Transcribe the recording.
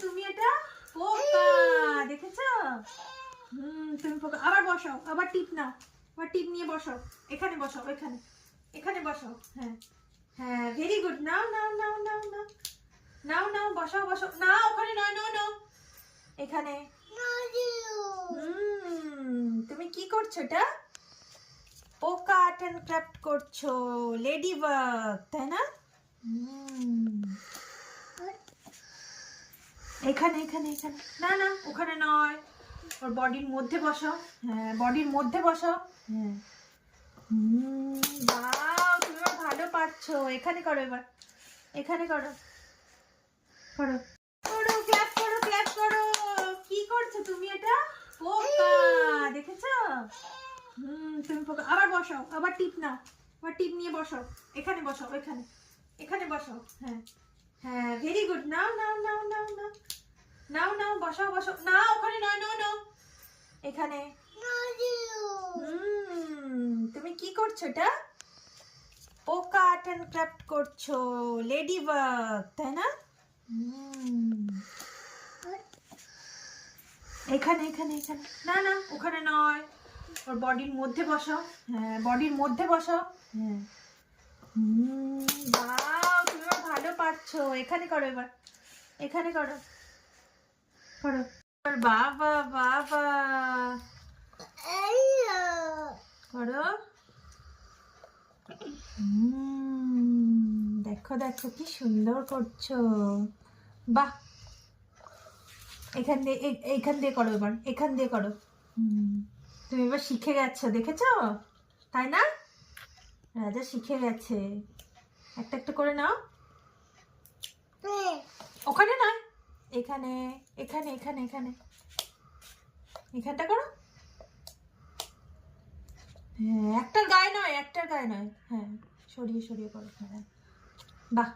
তুমি এটা? পোকা দেখেছো? তুমি পোকা। আবার বসাও, আবার টিপ নাও, আবার টিপ নিয়ে বসাও। এখানে বসাও, এখানে এখানে বসাও। হ্যাঁ হ্যাঁ, ভেরি গুড। নাও নাও নাও নাও নাও নাও নাও, বসাও বসাও। না ওখানে নয়, নাও নাও এখানে। তুমি কি করছো এটা? পোকা আর্ট অ্যান্ড ক্রাফট করছো, লেডি বাগ, তাই না? এখানে এখানে এখানে। না না ওখানে নয়, ওর বডির মধ্যে বসাও। হ্যাঁ, বডির মধ্যে বসাও। হ্যাঁ। বাহ, তুমি এবার ভালো পারছো। এখানে করো, এবার এখানে করো, করো করো, ক্ল্যাপ করো, ক্ল্যাপ করো। কি করছো তুমি এটা? পোকা দেখেছো? তুমি পোকা। আবার বসাও, আবার টিপ নাও, আবার টিপ নিয়ে বসাও। এখানে বসাও, এখানে এখানে বসাও। হ্যাঁ হ্যাঁ, ভেরি গুড। নাও নাও নাও নাও নাও নাও নাও, বসাও বসাও। না ওখানে নয়, নাও নাও এখানে। তুমি কি করছো এটা? পোকা আর্ট অ্যান্ড ক্রাফট করছো, লেডি বাগ, তাই না? এখানে এখানে এখানে। না না ওখানে নয়, ওর বডির মধ্যে বসাও। হ্যাঁ, বডির মধ্যে বসাও। হ্যাঁ। বাহ, তুমি এবার ভালো পারছো। এখানে করো, এবার এখানে করো, করো। বাবা বাবা, করো। দেখো দেখো কি সুন্দর করছো। বাহ, এইখান দিয়ে করো, এবার এখান দিয়ে করো। তুমি এবার শিখে গেছো, দেখেছো? তাই না? রাজা শিখে গেছে। একটা একটা করে নাও। ওখানে নয়, এখানে এখানে এখানে এখানে, এখানটা করো। হ্যাঁ, একটার গায়ে নয়, একটার গায়ে নয়। হ্যাঁ, সরিয়ে সরিয়ে করো। হ্যাঁ, বাহ।